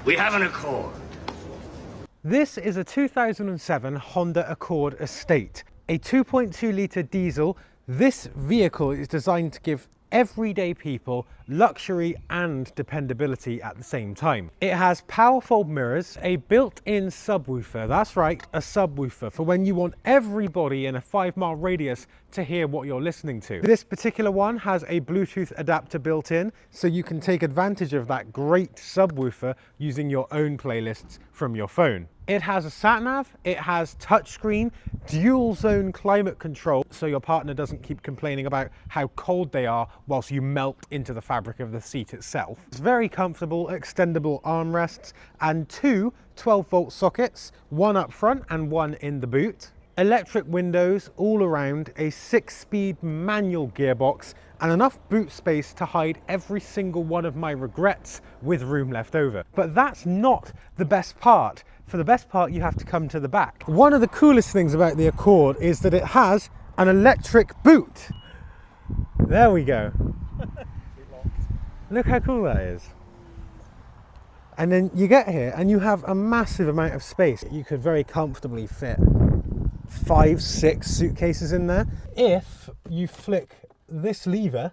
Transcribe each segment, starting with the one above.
We have an Accord. This is a 2007 Honda Accord Estate, a 2.2 litre diesel. This vehicle is designed to give everyday people luxury and dependability at the same time. It has powerful mirrors, a built-in subwoofer, that's right, a subwoofer, for when you want everybody in a 5-mile radius to hear what you're listening to. This particular one has a Bluetooth adapter built in, so you can take advantage of that great subwoofer using your own playlists from your phone. It has a sat-nav, it has touchscreen, dual zone climate control, so your partner doesn't keep complaining about how cold they are whilst you melt into the fabric of the seat itself. It's very comfortable, extendable armrests, and two 12-volt sockets, one up front and one in the boot. Electric windows all around, a 6-speed manual gearbox, and enough boot space to hide every single one of my regrets with room left over. But that's not the best part. For the best part, you have to come to the back. One of the coolest things about the Accord is that it has an electric boot. There we go. Look how cool that is. And then you get here and you have a massive amount of space. You could very comfortably fit 5-6 suitcases in there. If you flick this lever,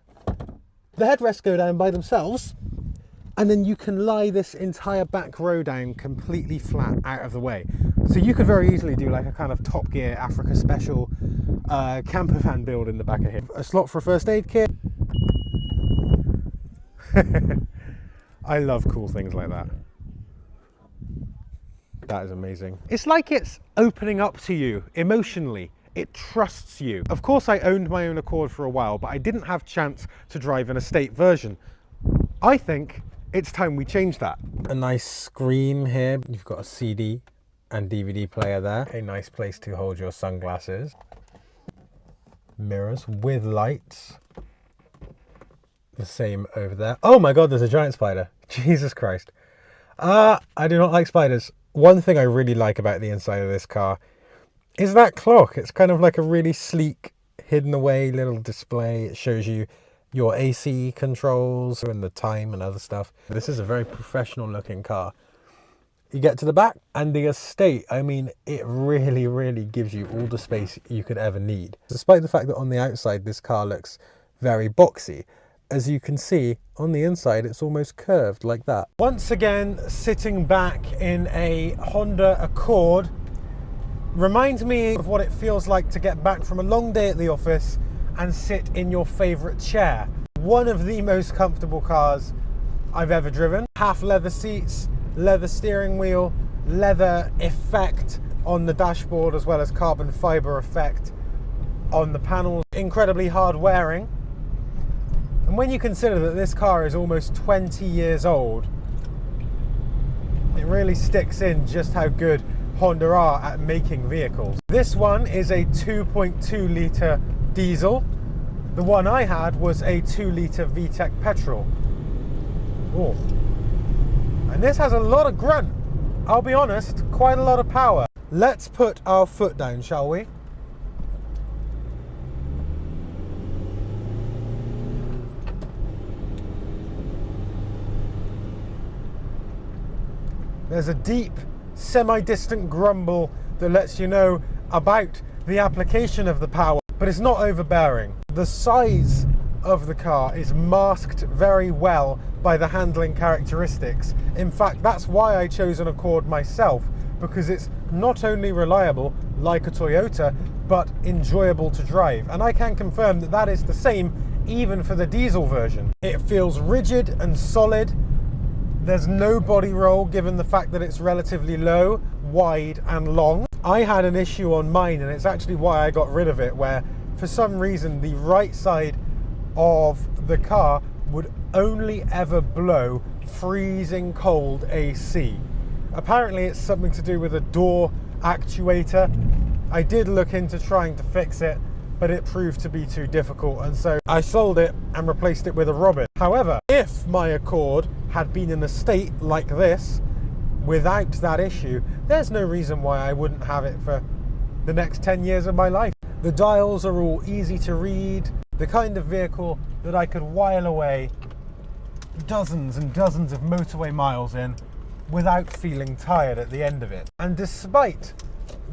the headrests go down by themselves, and then you can lie this entire back row down completely flat out of the way. So you could very easily do like a kind of Top Gear Africa Special camper van build in the back of here. A slot for a first aid kit. I love cool things like that. That is amazing. It's like it's opening up to you emotionally. It trusts you. Of course, I owned my own Accord for a while, but I didn't have chance to drive an estate version. I think it's time we change that. A nice screen here. You've got a CD and DVD player there. A nice place to hold your sunglasses. Mirrors with lights. The same over there. Oh my God, there's a giant spider. Jesus Christ. I do not like spiders. One thing I really like about the inside of this car is that clock. It's kind of like a really sleek, hidden away little display. It shows you your AC controls and the time and other stuff. This is a very professional looking car. You get to the back and the estate, I mean, it really, really gives you all the space you could ever need. Despite the fact that on the outside, this car looks very boxy. As you can see, on the inside, it's almost curved like that. Once again, sitting back in a Honda Accord reminds me of what it feels like to get back from a long day at the office and sit in your favorite chair. One of the most comfortable cars I've ever driven. Half leather seats, leather steering wheel, leather effect on the dashboard, as well as carbon fiber effect on the panels. Incredibly hard wearing. And when you consider that this car is almost 20 years old, it really sticks in just how good Honda are at making vehicles. This one is a 2.2 litre diesel. The one I had was a 2 litre VTEC petrol. Oh. And this has a lot of grunt. I'll be honest, quite a lot of power. Let's put our foot down, shall we? There's a deep, semi-distant grumble that lets you know about the application of the power, but it's not overbearing. The size of the car is masked very well by the handling characteristics. In fact, that's why I chose an Accord myself, because it's not only reliable, like a Toyota, but enjoyable to drive. And I can confirm that that is the same even for the diesel version. It feels rigid and solid. There's no body roll given the fact that it's relatively low, wide and long. I had an issue on mine, and it's actually why I got rid of it, where for some reason the right side of the car would only ever blow freezing cold AC. Apparently it's something to do with a door actuator. I did look into trying to fix it, but it proved to be too difficult, and so I sold it and replaced it with a Robin. However, if my Accord had been in a state like this, without that issue, there's no reason why I wouldn't have it for the next 10 years of my life. The dials are all easy to read, the kind of vehicle that I could while away dozens and dozens of motorway miles in without feeling tired at the end of it. And despite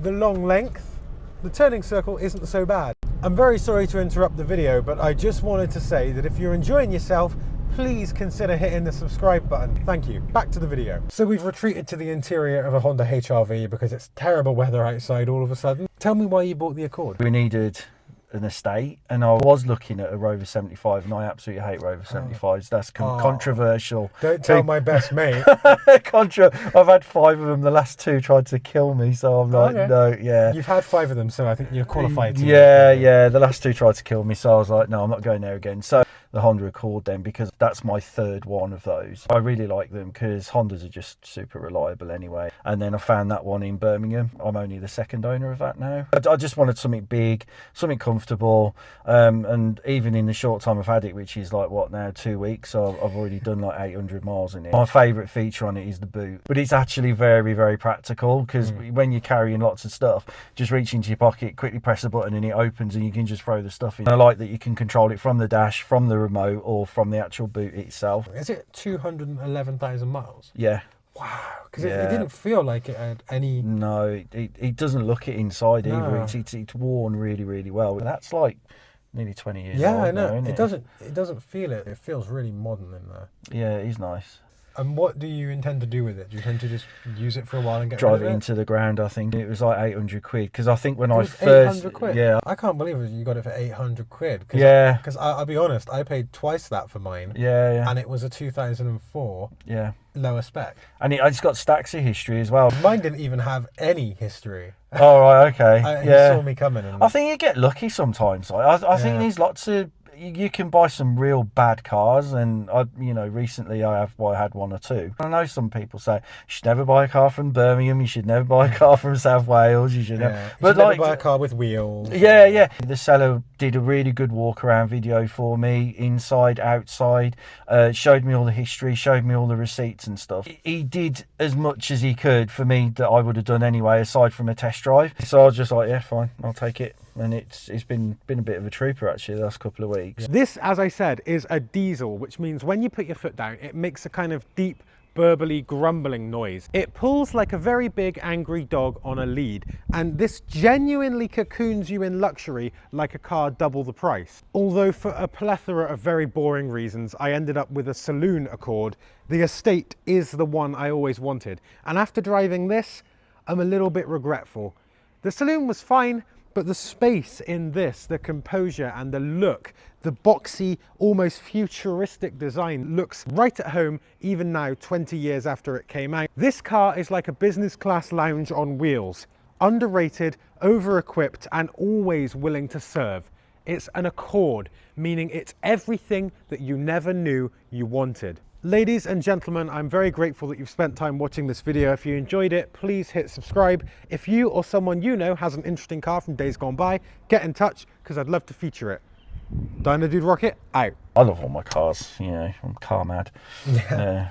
the long length, the turning circle isn't so bad. I'm very sorry to interrupt the video, but I just wanted to say that if you're enjoying yourself, please consider hitting the subscribe button. Thank you. Back to the video. So we've retreated to the interior of a Honda HR-V because it's terrible weather outside all of a sudden. Tell me why you bought the Accord. We needed an estate, and I was looking at a Rover 75, and I absolutely hate Rover 75s. That's controversial. Don't tell my best mate. I've had 5 of them. The last 2 tried to kill me, so I'm like, no, yeah. You've had 5 of them, so I think you're qualified to. Yeah. The last 2 tried to kill me, so I was like, no, I'm not going there again. So the Honda Accord then, because that's my 3rd one of those. I really like them because Hondas are just super reliable anyway. And then I found that one in Birmingham. I'm only the 2nd owner of that now. I just wanted something big, something comfortable, and even in the short time I've had it, which is like what now, 2 weeks, so I've already done like 800 miles in it. My favourite feature on it is the boot, but it's actually very, very practical because when you're carrying lots of stuff, just reach into your pocket, quickly press a button and it opens and you can just throw the stuff in. I like that you can control it from the dash, from the remote, or from the actual boot itself. Is it 211,000 miles? Yeah. Wow, because it didn't feel like it had any... No, it doesn't look it inside either. It's worn really, really well. That's like nearly 20 years old. Yeah, I know. Now, it doesn't feel it. It feels really modern in there. Yeah, it is nice. And what do you intend to do with it? Do you intend to just use it for a while and get drive rid of it into the ground? I think it was like 800 quid because I think when it I was first 800 quid. Yeah, I can't believe it. You got it for 800 quid. Yeah, because I'll be honest, I paid twice that for mine. Yeah. And it was a 2004. Yeah. Lower spec. And it's got stacks of history as well. Mine didn't even have any history. Oh right, okay. He saw me coming. And... I think you get lucky sometimes. I think there's lots of... You can buy some real bad cars, and recently I had 1 or 2. I know some people say you should never buy a car from Birmingham, you should never buy a car from South Wales, you should never, never buy a car with wheels. Yeah. The seller did a really good walk around video for me, inside, outside, showed me all the history, showed me all the receipts and stuff. He did as much as he could for me that I would have done anyway, aside from a test drive. So I was just like, yeah, fine, I'll take it. And it's been a bit of a trooper actually the last couple of weeks. This, as I said, is a diesel, which means when you put your foot down, it makes a kind of deep, burbly, grumbling noise. It pulls like a very big, angry dog on a lead, and this genuinely cocoons you in luxury like a car double the price. Although for a plethora of very boring reasons, I ended up with a saloon Accord. The estate is the one I always wanted, and after driving this, I'm a little bit regretful. The saloon was fine, but the space in this, the composure and the look, the boxy, almost futuristic design looks right at home even now, 20 years after it came out. This car is like a business class lounge on wheels. Underrated, over-equipped, and always willing to serve. It's an Accord, meaning it's everything that you never knew you wanted. Ladies and gentlemen, I'm very grateful that you've spent time watching this video. If you enjoyed it, please hit subscribe. If you or someone you know has an interesting car from days gone by, get in touch because I'd love to feature it. DinoDudeRocket out. I love all my cars, I'm car mad. Yeah.